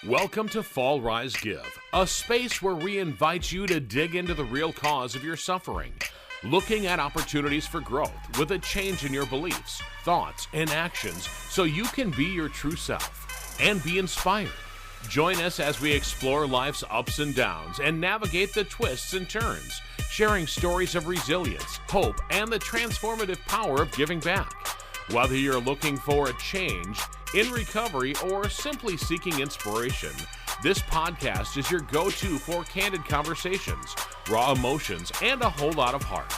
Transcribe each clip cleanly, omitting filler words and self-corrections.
Welcome to Fall Rise Give, a space where we invite you to dig into the real cause of your suffering, looking at opportunities for growth with a change in your beliefs, thoughts, and actions so you can be your true self and be inspired. Join us as we explore life's ups and downs and navigate the twists and turns, sharing stories of resilience, hope, and the transformative power of giving back. Whether you're looking for a change, in recovery, or simply seeking inspiration, this podcast is your go-to for candid conversations, raw emotions, and a whole lot of heart.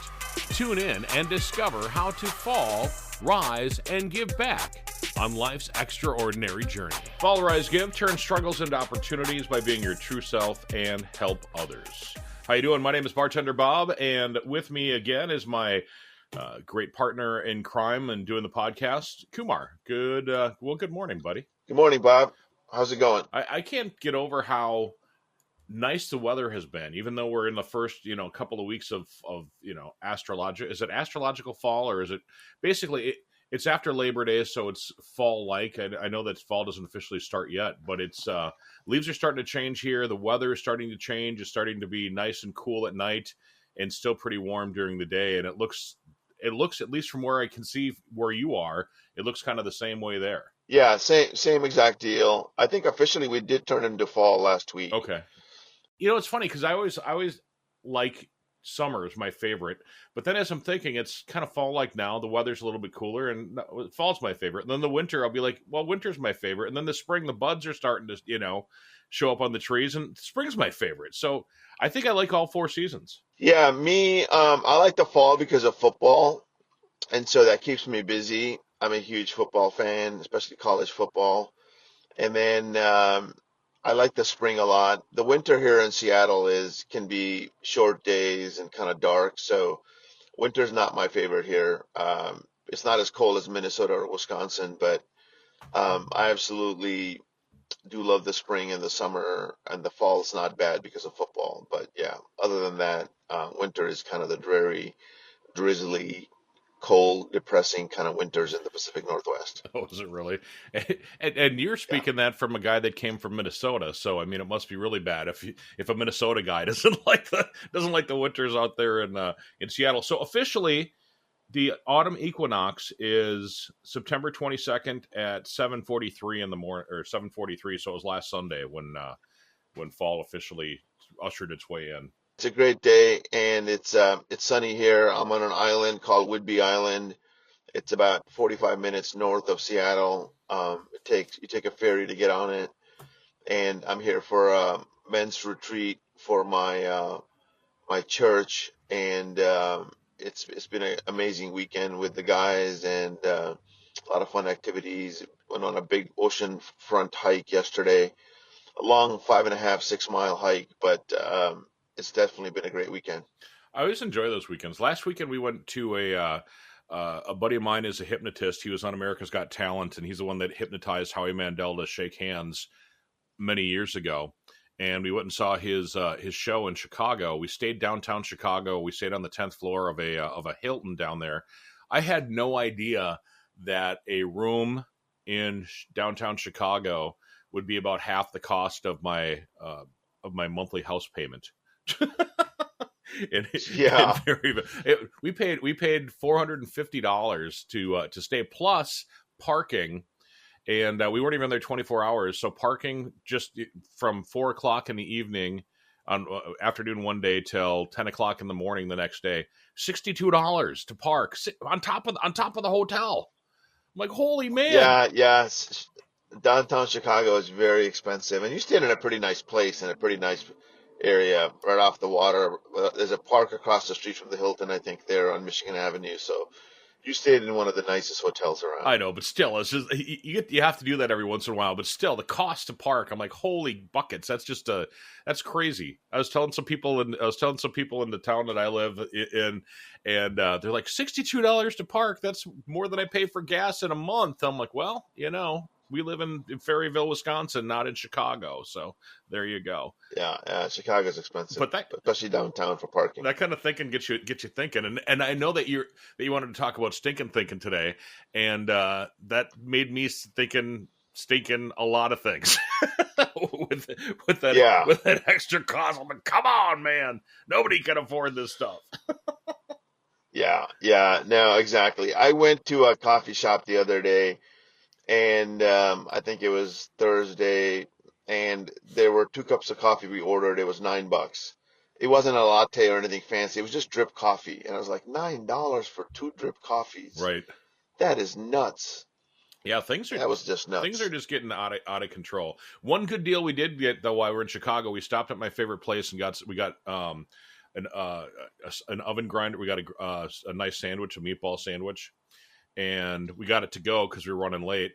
Tune in and discover how to fall, rise, and give back on life's extraordinary journey. Fall, Rise, Give turns struggles into opportunities by being your true self and help others. How you doing? My name is Bartender Bob, and with me again is my great partner in crime and doing the podcast, Kumar. Good morning, buddy. Good morning, Bob. How's it going? I can't get over how nice the weather has been, even though we're in the first, couple of weeks of astrological. Is it astrological fall, or is it basically it's after Labor Day, so it's fall-like. I know that fall doesn't officially start yet, but it's leaves are starting to change here. The weather is starting to change. It's starting to be nice and cool at night and still pretty warm during the day, and it looks, at least from where I can see where you are, it looks kind of the same way there. Yeah, same exact deal. I think officially we did turn into fall last week. Okay. It's funny because I always like summer is my favorite, but then as I'm thinking, it's kind of fall-like now. The weather's a little bit cooler, and fall's my favorite. And then the winter, I'll be like, well, winter's my favorite. And then the spring, the buds are starting to, show up on the trees, and spring's my favorite. So I think I like all four seasons. Yeah, me, I like the fall because of football, and so that keeps me busy. I'm a huge football fan, especially college football. And then I like the spring a lot. The winter here in Seattle can be short days and kind of dark, so winter's not my favorite here. It's not as cold as Minnesota or Wisconsin, but I absolutely do love the spring and the summer, and the fall is not bad because of football. But yeah, other than that, winter is kind of the dreary, drizzly, cold, depressing kind of winters in the Pacific Northwest. Oh, is it really? And you're speaking that from a guy that came from Minnesota, so I mean, it must be really bad if a Minnesota guy doesn't like the winters out there in Seattle. So officially, the autumn equinox is September 22nd at 7:43 in the morning, or 7:43. So it was last Sunday when fall officially ushered its way in. It's a great day, and it's sunny here. I'm on an island called Whidbey Island. It's about 45 minutes north of Seattle. You take a ferry to get on it, and I'm here for a men's retreat for my my church, and it's been an amazing weekend with the guys, and a lot of fun activities. Went on a big ocean front hike yesterday, a long 5.5, 6 mile hike, but it's definitely been a great weekend. I always enjoy those weekends. Last weekend we went to a buddy of mine is a hypnotist. He was on America's Got Talent, and he's the one that hypnotized Howie Mandel to shake hands many years ago. And we went and saw his show in Chicago. We stayed downtown Chicago. We stayed on the 10th floor of a Hilton down there. I had no idea that a room in downtown Chicago would be about half the cost of my monthly house payment. We paid $450 to stay, plus parking. And we weren't even there 24 hours. So parking just from 4 o'clock in the evening on afternoon one day till 10 o'clock in the morning the next day, $62 to park on top of the hotel. I'm like, holy man. Yeah. Downtown Chicago is very expensive, and you stayed in a pretty nice place in a pretty nice area right off the water. There's a park across the street from the Hilton, I think, there on Michigan Avenue. So you stayed in one of the nicest hotels around. I know, but still, it's just you have to do that every once in a while. But still, the cost to park, I'm like, holy buckets! That's crazy. I was telling some people in the town that I live in, and they're like, $62 to park. That's more than I pay for gas in a month. I'm like, well, we live in Ferryville, Wisconsin, not in Chicago. So there you go. Yeah, Chicago's expensive, but especially downtown for parking. That kind of thinking gets you thinking. And I know that you wanted to talk about stinking thinking today, and that made me stinking a lot of things. with with that Yeah, with that extra cost. I'm like, come on, man, nobody can afford this stuff. yeah, yeah. No, exactly. I went to a coffee shop the other day, and I think it was Thursday, and there were 2 cups of coffee we ordered. It was $9. It wasn't a latte or anything fancy. It was just drip coffee, and I was like, $9 for 2 drip coffees. Right. That is nuts. Yeah, That was just things are nuts. just getting out of control. One good deal we did get though while we were in Chicago, we stopped at my favorite place and got an an oven grinder. We got a nice sandwich, a meatball sandwich, and we got it to go because we were running late.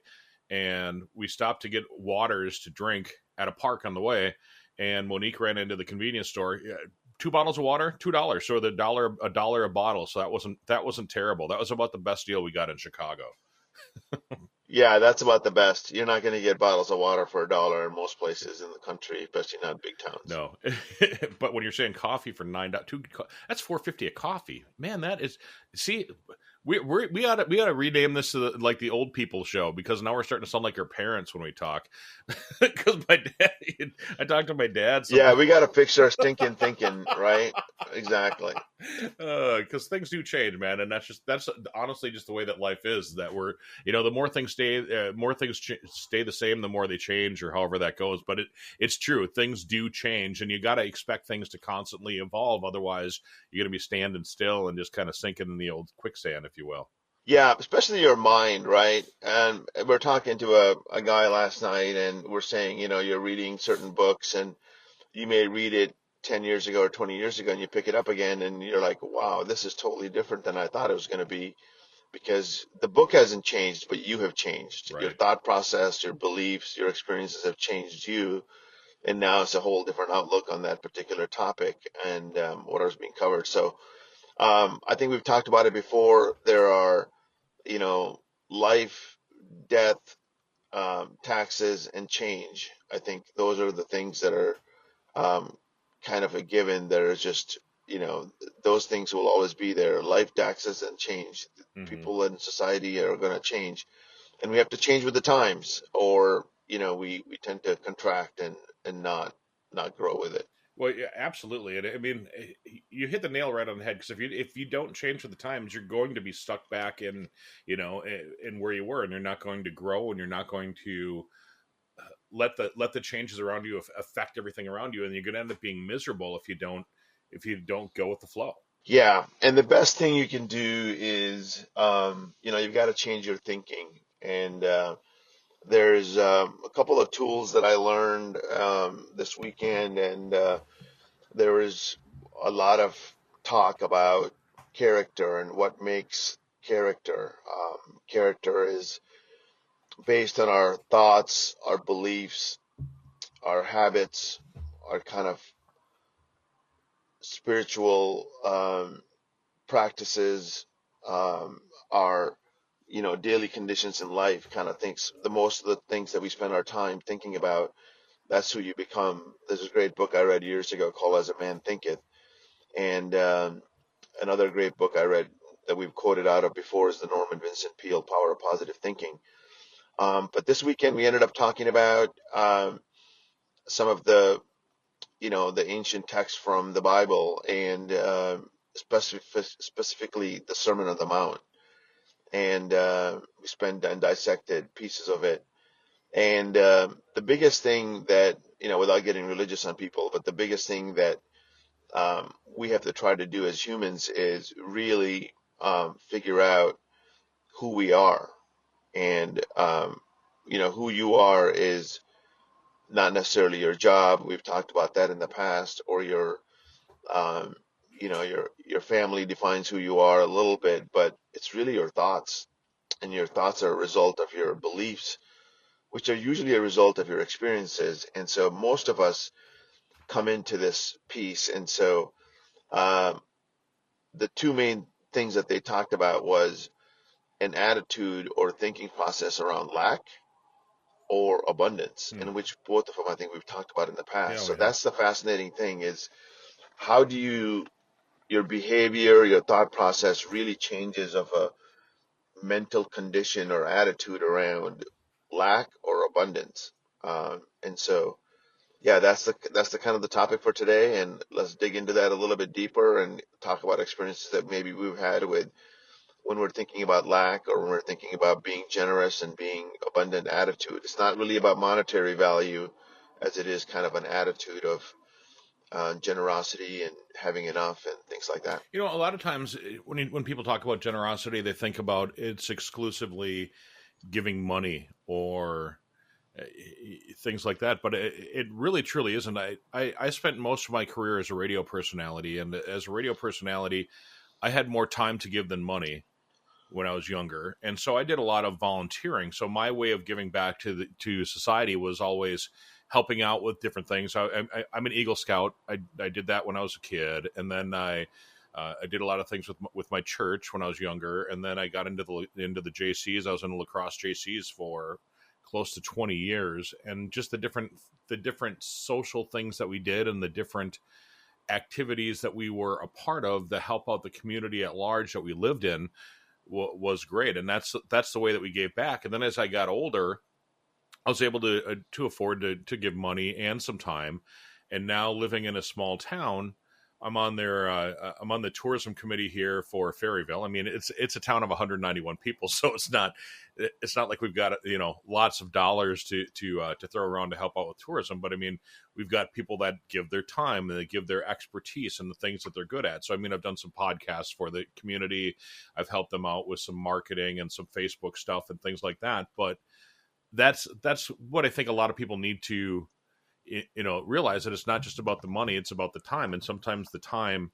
And we stopped to get waters to drink at a park on the way. And Monique ran into the convenience store. Yeah, 2 bottles of water, $2. So a dollar a bottle. So that wasn't terrible. That was about the best deal we got in Chicago. Yeah, that's about the best. You're not going to get bottles of water for $1 in most places in the country, especially not big towns. No, but when you're saying coffee for $9, that's $4.50 a coffee. Man, that is. See, we ought to rename this to like the old people show because now we're starting to sound like our parents when we talk. Because my dad, I talk to my dad Yeah, sometimes. we got to fix our stinking thinking, right? Exactly. Because things do change, man, and that's honestly just the way that life is. That we're the more things stay the same, the more they change, or however that goes. But it's true, things do change, and you got to expect things to constantly evolve. Otherwise, you're going to be standing still and just kind of sinking in the old quicksand, if you will. Yeah, especially your mind, right? And we're talking to a guy last night, and we're saying, you're reading certain books, and you may read it 10 years ago or 20 years ago, and you pick it up again, and you're like, wow, this is totally different than I thought it was going to be, because the book hasn't changed, but you have changed. Your Right. thought process, your beliefs, your experiences have changed you, and now it's a whole different outlook on that particular topic and whatever's being covered. So I think we've talked about it before. There are, you know, life, death, taxes, and change. I think those are the things that are um, kind of a given. That are just, those things will always be there. Life, taxes, and change. Hmm. People in society are going to change, and we have to change with the times, or we tend to contract and not grow with it. Well, yeah, absolutely. And I mean, you hit the nail right on the head because if you don't change with the times, you're going to be stuck back in in where you were, and you're not going to grow, and you're not going to let the changes around you affect everything around you, and you're going to end up being miserable if you don't go with the flow. Yeah, and the best thing you can do is, you've got to change your thinking. And there's a couple of tools that I learned this weekend, and there was a lot of talk about character and what makes character. Character is based on our thoughts, our beliefs, our habits, our kind of spiritual practices, our daily conditions in life, kind of things. The most of the things that we spend our time thinking about, that's who you become. There's a great book I read years ago called As a Man Thinketh, and another great book I read that we've quoted out of before is the Norman Vincent Peale Power of Positive Thinking. But this weekend we ended up talking about some of the ancient texts from the Bible, and specifically the Sermon on the Mount, and we spent and dissected pieces of it. And the biggest thing that, without getting religious on people, but the biggest thing that we have to try to do as humans is really figure out who we are. And, who you are is not necessarily your job. We've talked about that in the past, or um, your family defines who you are a little bit, but it's really your thoughts, and your thoughts are a result of your beliefs, which are usually a result of your experiences. And so most of us come into this piece. And so um, the two main things that they talked about was an attitude or thinking process around lack or abundance, Hmm. in which both of them I think we've talked about in the past. Yeah, So we have. that's the fascinating thing, is how do your behavior, your thought process really changes of a mental condition or attitude around lack or abundance. And so Yeah, that's the kind of the topic for today, and let's dig into that a little bit deeper and talk about experiences that maybe we've had with when we're thinking about lack or when we're thinking about being generous and being abundant attitude. It's not really about monetary value as it is kind of an attitude of generosity and having enough and things like that. You know, a lot of times when people talk about generosity, they think about it's exclusively giving money or things like that. But it really truly isn't. I spent most of my career as a radio personality, and as a radio personality, I had more time to give than money when I was younger, and so I did a lot of volunteering. So my way of giving back to society was always helping out with different things. I'm an Eagle Scout. I did that when I was a kid, and then I did a lot of things with my church when I was younger, and then I got into the JCs. I was in the lacrosse JCs for close to 20 years, and just the different social things that we did and the different activities that we were a part of that help out the community at large that we lived in was great, and that's the way that we gave back. And then as I got older, I was able to afford to give money and some time. And now living in a small town, I'm on the tourism committee here for Ferryville. I mean, it's a town of 191 people, so it's not like we've got lots of dollars to throw around to help out with tourism. But I mean, we've got people that give their time and they give their expertise and the things that they're good at. So I mean, I've done some podcasts for the community. I've helped them out with some marketing and some Facebook stuff and things like that. But that's what I think a lot of people need to realize, that it's not just about the money, it's about the time, and sometimes the time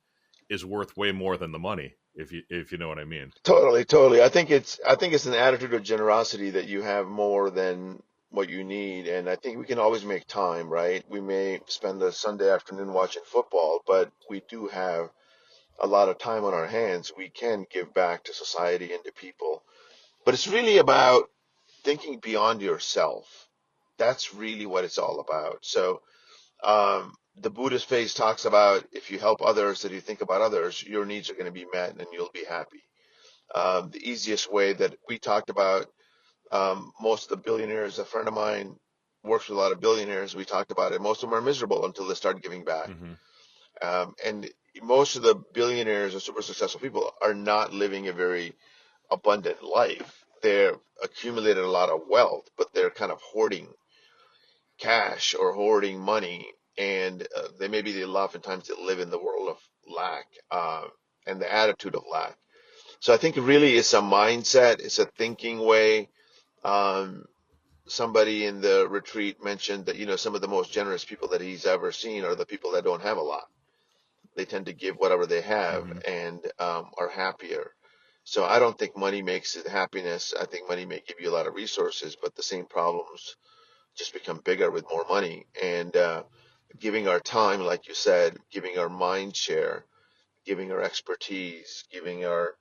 is worth way more than the money, if you know what I mean. Totally, totally. I think it's an attitude of generosity that you have more than what you need, and I think we can always make time, right? We may spend a Sunday afternoon watching football, but we do have a lot of time on our hands. We can give back to society and to people. But it's really about thinking beyond yourself. That's really what it's all about. So, the Buddhist faith talks about if you help others, that you think about others, your needs are going to be met and you'll be happy. The easiest way that we talked about, most of the billionaires, a friend of mine works with a lot of billionaires. We talked about it. Most of them are miserable until they start giving back. Hmm. And most of the billionaires or super successful people are not living a very abundant life. They're accumulated a lot of wealth, but they're kind of hoarding cash or hoarding money. And they maybe they oftentimes they live in the world of lack and the attitude of lack. So I think really it's a mindset, it's a thinking way. Um, Somebody in the retreat mentioned that some of the most generous people that he's ever seen are the people that don't have a lot. They tend to give whatever they have Hmm. and are happier. So I don't think money makes it happiness. I think money may give you a lot of resources, but the same problems just become bigger with more money. And giving our time, like you said, giving our mind share, giving our expertise, giving our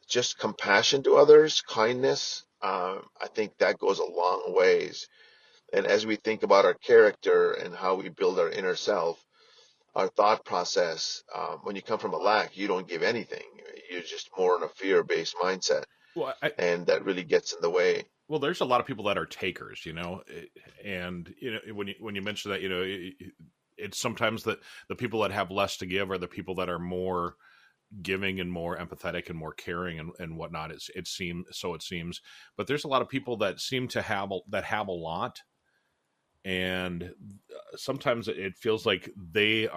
just compassion to others, kindness, I think that goes a long ways. And as we think about our character and how we build our inner self, our thought process, when you come from a lack, you don't give anything. You're just more in a fear-based mindset, well and that really gets in the way. there's a lot of people that are takers, and when you mention that, it's sometimes that the people that have less to give are the people that are more giving and more empathetic and more caring and whatnot. It seems, but there's a lot of people that seem to have a lot, and sometimes it feels like they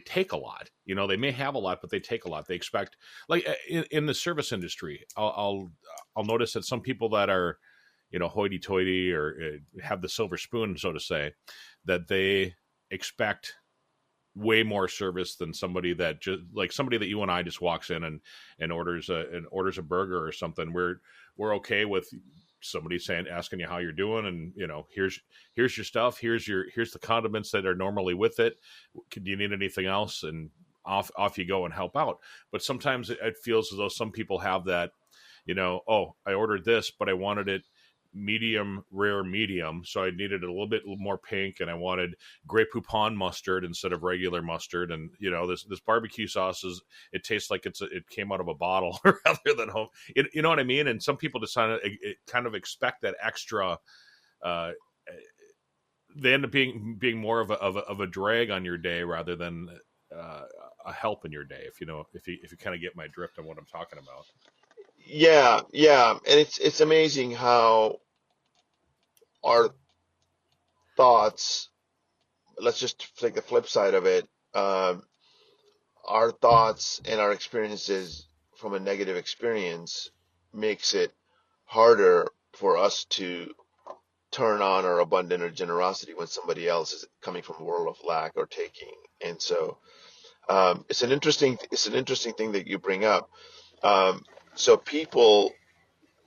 take a lot. They may have a lot, but they take a lot. They expect, like, in the service industry, I'll notice that some people that are hoity-toity or have the silver spoon, so to say, that they expect way more service than somebody that just, like, somebody that you and I just walks in and orders a burger or something. We're okay with somebody asking you how you're doing, and here's your stuff, here's the condiments that are normally with it. Do you need anything else? And off you go and help out. But sometimes it feels as though some people have that, oh, I ordered this, but I wanted it medium rare medium, so I needed a little bit more pink, and I wanted Grey Poupon mustard instead of regular mustard. And this barbecue sauce it tastes like it came out of a bottle rather than home. You know what I mean? And some people just kind of expect that extra uh they end up being more of a drag on your day rather than uh, a help in your day. If you know, if you kind of get my drift on what I'm talking about. Yeah, yeah, and it's amazing how our thoughts. Let's just take the flip side of it. Our thoughts and our experiences from a negative experience makes it harder for us to turn on our abundant or generosity when somebody else is coming from a world of lack or taking. And so it's an interesting thing that you bring up. Um, so people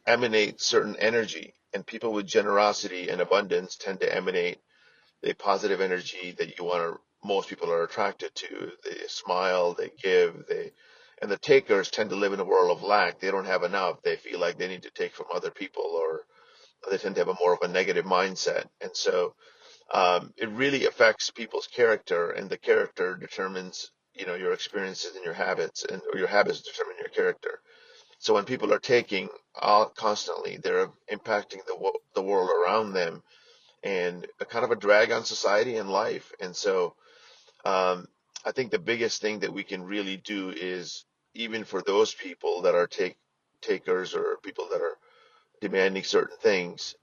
emanate certain energy, and people with generosity and abundance tend to emanate the positive energy that you want to. Most people are attracted to. They smile, they give, and the takers tend to live in a world of lack. They don't have enough. They feel like they need to take from other people, or they tend to have a more of a negative mindset. And so it really affects people's character, and the character determines, your experiences and your habits, and or your habits determine your character. So when people are taking constantly, they're impacting the world around them, and a kind of a drag on society and life. And so um, I think the biggest thing that we can really do is, even for those people that are takers, or people that are demanding certain things,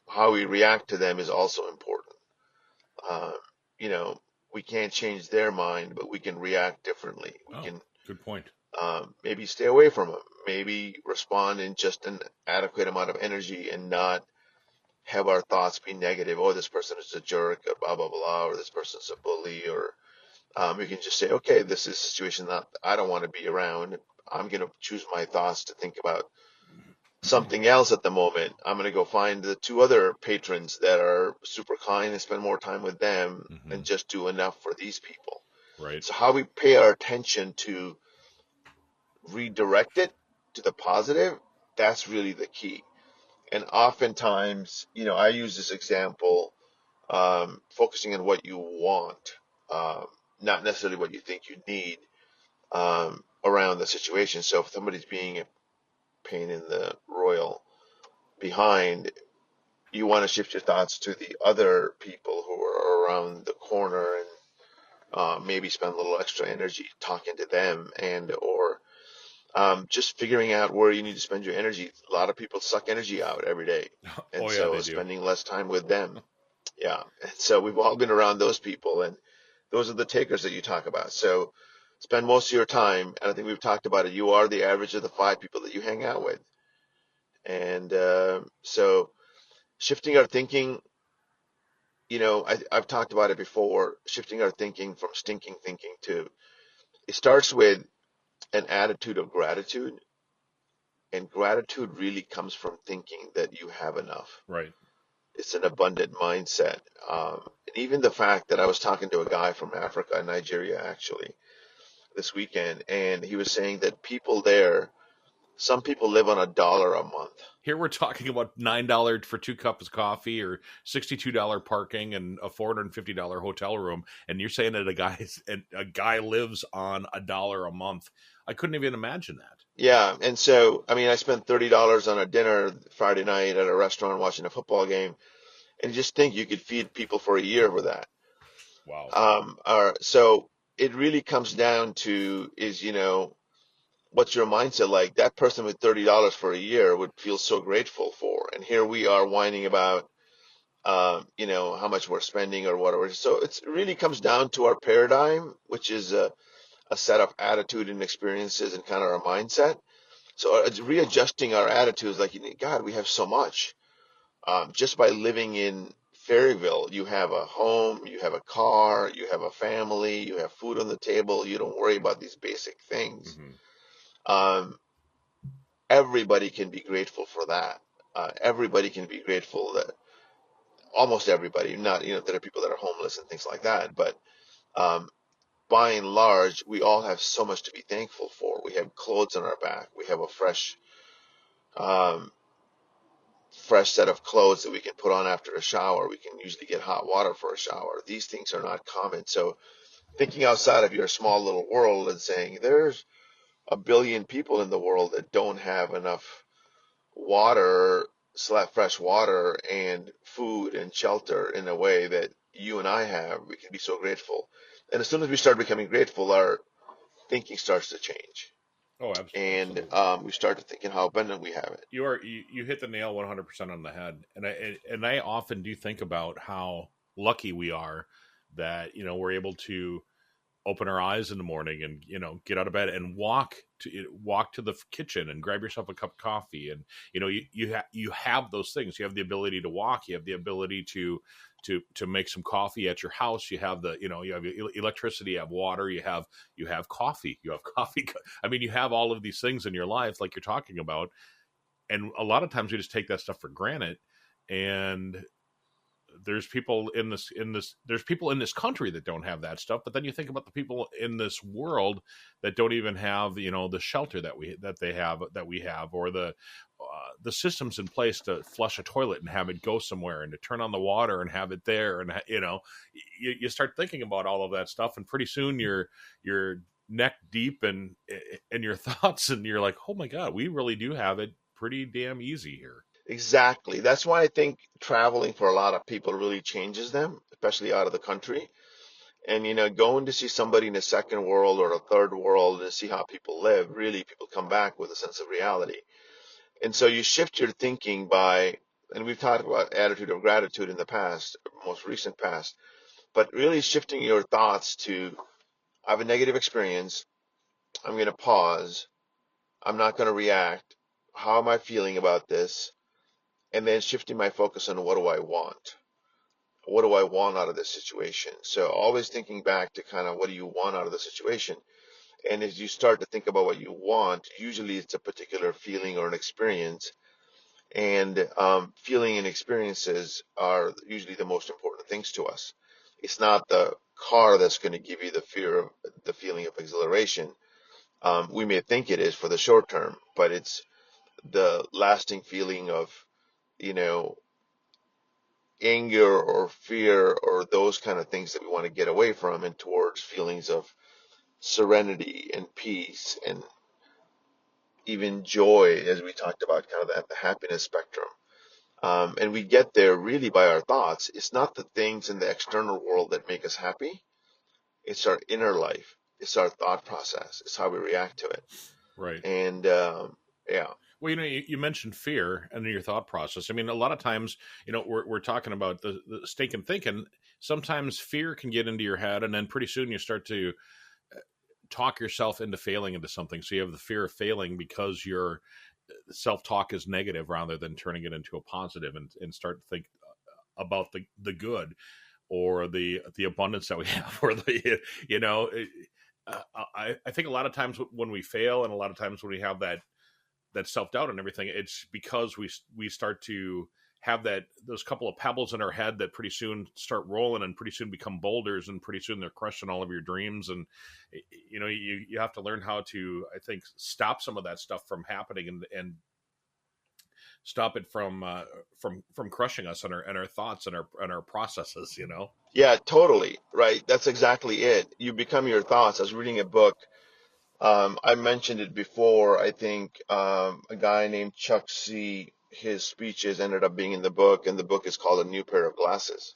how we react to them is also important. Um, you know, we can't change their mind, but we can react differently. We Oh, can good point. maybe stay away from them, maybe respond in just an adequate amount of energy, and not have our thoughts be negative. Oh, this person is a jerk, or blah blah blah, or this person's a bully, or we can just say, okay, this is a situation that I don't want to be around. I'm going to choose my thoughts to think about something else at the moment. I'm going to go find the two other patrons that are super kind and spend more time with them, Hmm. and just do enough for these people. Right. So how we pay our attention to redirect it to the positive, that's really the key. And oftentimes, I use this example, focusing on what you want, um, not necessarily what you think you need, around the situation. So if somebody's being a pain in the royal behind, you want to shift your thoughts to the other people who are around the corner, and maybe spend a little extra energy talking to them, and or just figuring out where you need to spend your energy. A lot of people suck energy out every day, Oh and yeah, so they do. spending less time with them. Yeah, and so we've all been around those people, and those are the takers that you talk about. So spend most of your time, and I think we've talked about it. You are the average of the five people that you hang out with, and so shifting our thinking. I've talked about it before. Shifting our thinking from stinking thinking to, it starts with an attitude of gratitude, and gratitude really comes from thinking that you have enough. Right. It's an abundant mindset. And even the fact that I was talking to a guy from Africa, Nigeria, actually, this weekend, and he was saying that people there, some people live on $1 a month. Here we're talking about $9 for 2 cups of coffee, or $62 parking, and a $450 hotel room, and you're saying that a guy lives on $1 a month. I couldn't even imagine that. Yeah, and so I mean, I spent $30 on a dinner Friday night at a restaurant watching a football game, and you just think you could feed people for a year with that. Wow. So it really comes down to, is, what's your mindset like? That person with $30 for a year would feel so grateful for, and here we are whining about, how much we're spending or whatever. So it really comes down to our paradigm, which is a set of attitude and experiences and kind of our mindset. So it's readjusting our attitudes, like, God, we have so much. Just by living in Fairyville, you have a home, you have a car, you have a family, you have food on the table. You don't worry about these basic things. Hmm. Um, Everybody can be grateful for that. Everybody can be grateful that, almost everybody, not, there are people that are homeless and things like that, but um, by and large, we all have so much to be thankful for. We have clothes on our back. We have a um, fresh set of clothes that we can put on after a shower. We can usually get hot water for a shower. These things are not common. So thinking outside of your small little world and saying there's a billion people in the world that don't have enough water fresh water and food and shelter in a way that you and I have, we can be so grateful. And as soon as we start becoming grateful, our thinking starts to change. Oh, And absolutely. we start to thinking how abundant we have it. You hit the nail 100% on the head, and I often do think about how lucky we are that we're able to open our eyes in the morning and get out of bed and walk to the kitchen and grab yourself a cup of coffee. And you have those things. You have the ability to walk, you have the ability to make some coffee at your house. You have the you have electricity, you have water, you have coffee, I mean, you have all of these things in your life like you're talking about, and a lot of times we just take that stuff for granted. And there's people in this country that don't have that stuff, but then you think about the people in this world that don't even have the shelter that we have, or the systems in place to flush a toilet and have it go somewhere, and to turn on the water and have it there. And you start thinking about all of that stuff, and pretty soon you're neck deep in your thoughts, and you're like, oh my god, we really do have it pretty damn easy here. Exactly. That's why I think traveling for a lot of people really changes them, especially out of the country. And going to see somebody in a second world or a third world and see how people live, really people come back with a sense of reality. And so you shift your thinking by, and we've talked about attitude of gratitude in the past, most recent past, but really shifting your thoughts to, I have a negative experience. I'm going to pause. I'm not going to react. How am I feeling about this? And then shifting my focus on what do I want? What do I want out of this situation? So always thinking back to kind of what do you want out of the situation? And as you start to think about what you want, usually it's a particular feeling or an experience. And feeling and experiences are usually the most important things to us. It's not the car that's going to give you the feeling of exhilaration. We may think it is for the short term, but it's the lasting feeling of, you know, anger or fear or those kind of things that we want to get away from and towards feelings of serenity and peace and even joy, as we talked about, kind of the happiness spectrum. And we get there really by our thoughts. It's not the things in the external world that make us happy. It's our inner life. It's our thought process. It's how we react to it. Right. And yeah, Well, you mentioned fear and your thought process. I mean, a lot of times, we're talking about the stake and thinking. Sometimes fear can get into your head, and then pretty soon you start to talk yourself into failing into something. So you have the fear of failing because your self talk is negative rather than turning it into a positive, and start to think about the good, or the abundance that we have, or you know, I think a lot of times when we fail, and a lot of times when we have that self doubt and everything, it's because we start to have those couple of pebbles in our head that pretty soon start rolling, and pretty soon become boulders, and pretty soon they're crushing all of your dreams. And you have to learn how to, I think, stop some of that stuff from happening, and stop it from crushing us, and our thoughts, and our processes. yeah, totally right. That's exactly it. You become your thoughts. I was reading a book. I mentioned it before. I think a guy named Chuck C. His speeches ended up being in the book, and the book is called A New Pair of Glasses.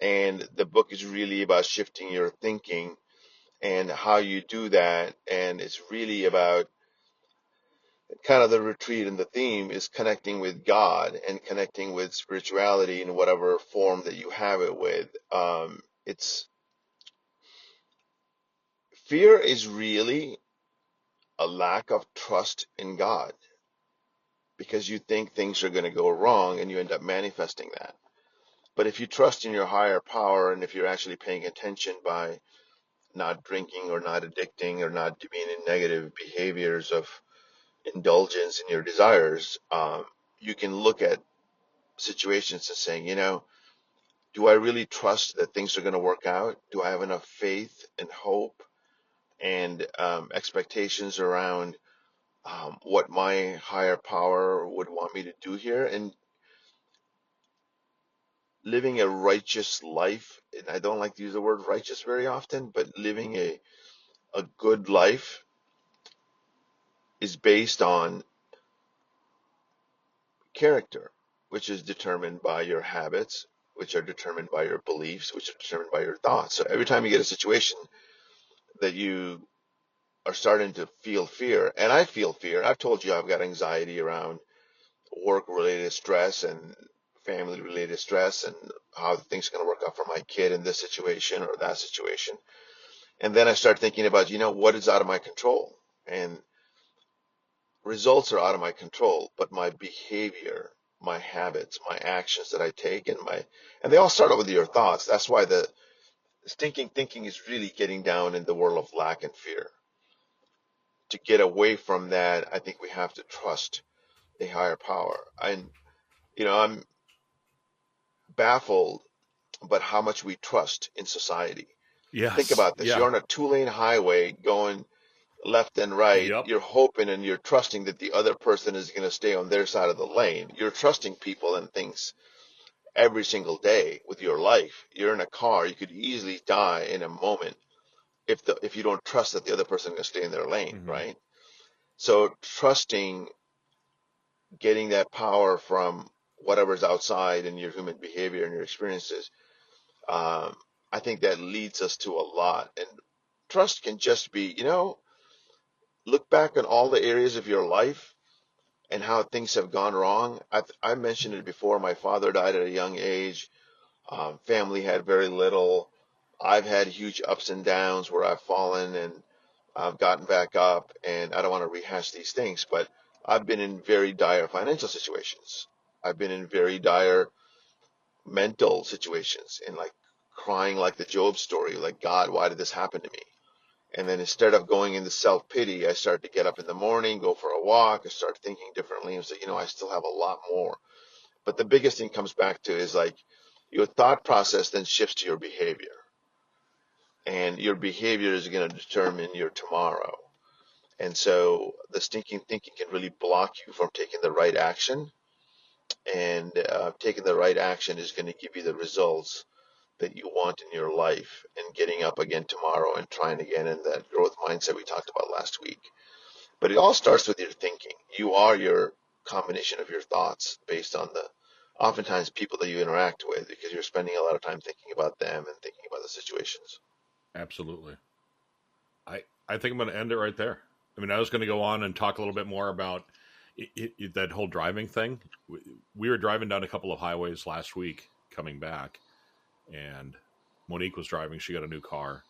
And the book is really about shifting your thinking and how you do that. And it's really about kind of the retreat, and the theme is connecting with God and connecting with spirituality in whatever form that you have it with. It's fear is really a lack of trust in God because you think things are going to go wrong and you end up manifesting that. But if you trust in your higher power, and if you're actually paying attention by not drinking or not addicting or not being in negative behaviors of indulgence in your desires, you can look at situations and saying, do I really trust that things are going to work out? Do I have enough faith and hope and expectations around what my higher power would want me to do here? And living a righteous life, and I don't like to use the word righteous very often, but living a good life is based on character, which is determined by your habits, which are determined by your beliefs, which are determined by your thoughts. So every time you get a situation that you are starting to feel fear, and I feel fear. I've told you I've got anxiety around work-related stress and family-related stress and how things are going to work out for my kid in this situation or that situation. And then I start thinking about, what is out of my control? And results are out of my control, but my behavior, my habits, my actions that I take, and they all start out with your thoughts. That's why the stinking thinking is really getting down in the world of lack and fear. To get away from that, I think we have to trust a higher power. And I'm baffled but how much we trust in society. Think Yes. about this. Yeah. You're on a two-lane highway going left and right. Yep. You're hoping and you're trusting that the other person is going to stay on their side of the lane. You're trusting people and things every single day with your life. You're in a car. You could easily die in a moment if you don't trust that the other person is going to stay in their lane, Hmm. right? So trusting, getting that power from whatever's outside in your human behavior and your experiences, um, I think that leads us to a lot. And trust can just be, look back on all the areas of your life and how things have gone wrong. I mentioned it before. My father died at a young age. Family had very little. I've had huge ups and downs where I've fallen and I've gotten back up. And I don't want to rehash these things, but I've been in very dire financial situations. I've been in very dire mental situations and like crying like the Job story, like, God, why did this happen to me? And then instead of going into self pity, I start to get up in the morning, go for a walk, I start thinking differently and say, I still have a lot more. But the biggest thing comes back to is like your thought process then shifts to your behavior. And your behavior is going to determine your tomorrow. And so the stinking thinking can really block you from taking the right action. And taking the right action is going to give you the results that you want in your life and getting up again tomorrow and trying again in that growth mindset we talked about last week. But it all starts with your thinking. You are your combination of your thoughts based on the oftentimes people that you interact with because you're spending a lot of time thinking about them and thinking about the situations. Absolutely. I think I'm going to end it right there. I mean, I was going to go on and talk a little bit more about that whole driving thing. We were driving down a couple of highways last week coming back, and Monique was driving. She got a new car,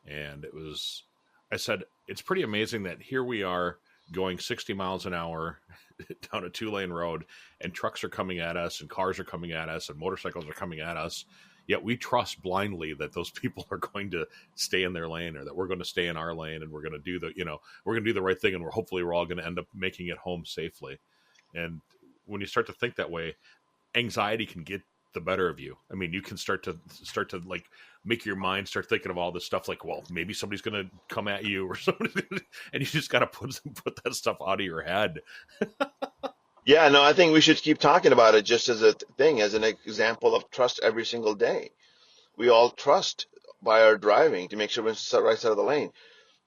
and I said, it's pretty amazing that here we are going 60 miles an hour down a 2-lane road, and trucks are coming at us, and cars are coming at us, and motorcycles are coming at us. Yet we trust blindly that those people are going to stay in their lane, or that we're going to stay in our lane, and we're going to do we're going to do the right thing, and we're all going to end up making it home safely. And when you start to think that way, anxiety can get the better of you. I mean, you can start to like make your mind start thinking of all this stuff like, well, maybe somebody's going to come at you or something, and you just got to put that stuff out of your head. Yeah, no, I think we should keep talking about it just as a thing, as an example of trust every single day. We all trust by our driving to make sure we're on the right side of the lane.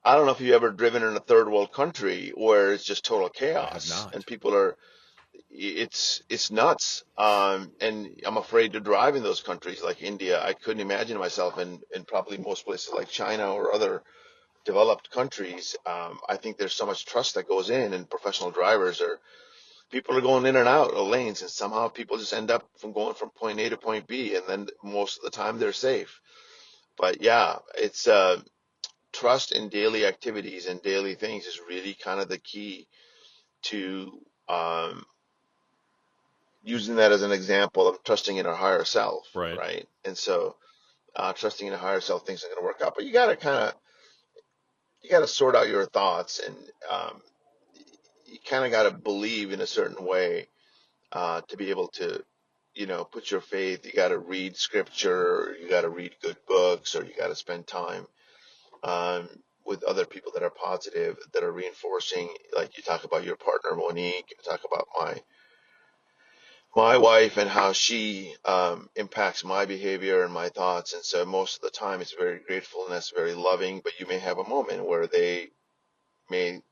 I don't know if you've ever driven in a third world country where it's just total I have chaos and not. people are it's nuts. And I'm afraid to drive in those countries like India. I couldn't imagine myself in probably most places like China or other developed countries. I think there's so much trust that goes in, and professional drivers are people are going in and out of lanes, and somehow people just end up from going from point A to point B, and then most of the time they're safe. But yeah, it's trust in daily activities and daily things is really kind of the key to using that as an example of trusting in our higher self, Right. right? And so trusting in a higher self, things are going to work out. But you got to sort out your thoughts, and you kind of got to believe in a certain way to be able to, put your faith. You got to read scripture, or you got to read good books, or you got to spend time um, with other people that are positive, that are reinforcing. Like you talk about your partner Monique, talk about my wife and how she impacts my behavior and my thoughts. And so most of the time it's very gratefulness, very loving, but you may have a moment where they may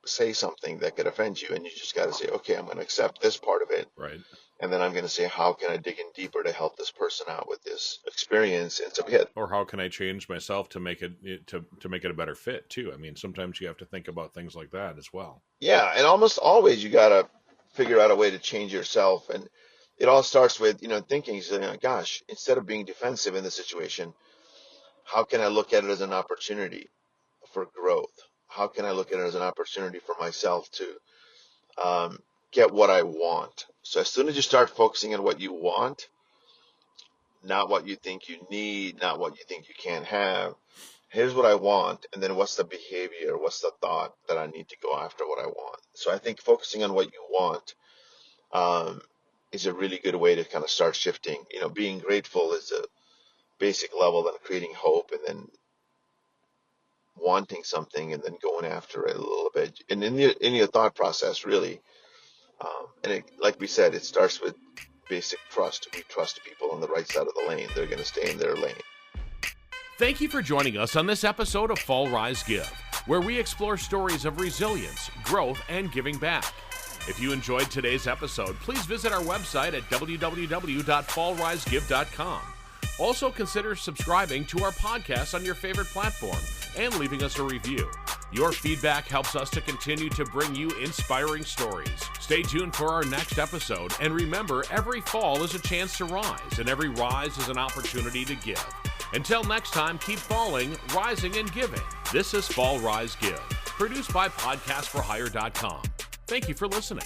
say something that could offend you, and you just got to say, okay, I'm going to accept this part of it, Right. and then I'm going to say, how can I dig in deeper to help this person out with this experience? And so, yeah, Or how can I change myself to make it to make it a better fit too? I mean, sometimes you have to think about things like that as well. yeah, and almost always you got to figure out a way to change yourself, and it all starts with thinking, saying, gosh, instead of being defensive in the situation, how can I look at it as an opportunity for growth? How can I look at it as an opportunity for myself to um, get what I want? So as soon as you start focusing on what you want, not what you think you need, not what you think you can't have. Here's what I want, and then what's the behavior, what's the thought that I need to go after what I want. So I think focusing on what you want um, is a really good way to kind of start shifting. Being grateful is a basic level, then creating hope, and then wanting something, and then going after it a little bit. And in your thought process, really, and like we said, it starts with basic trust. We trust people on the right side of the lane. They're going to stay in their lane. Thank you for joining us on this episode of Fall Rise Give, where we explore stories of resilience, growth, and giving back. If you enjoyed today's episode, please visit our website at www.fallrisegive.com. Also, consider subscribing to our podcast on your favorite platform and leaving us a review. Your feedback helps us to continue to bring you inspiring stories. Stay tuned for our next episode, and remember, every fall is a chance to rise, and every rise is an opportunity to give. Until next time, keep falling, rising, and giving. This is Fall Rise Give, produced by podcastforhire.com. Thank you for listening.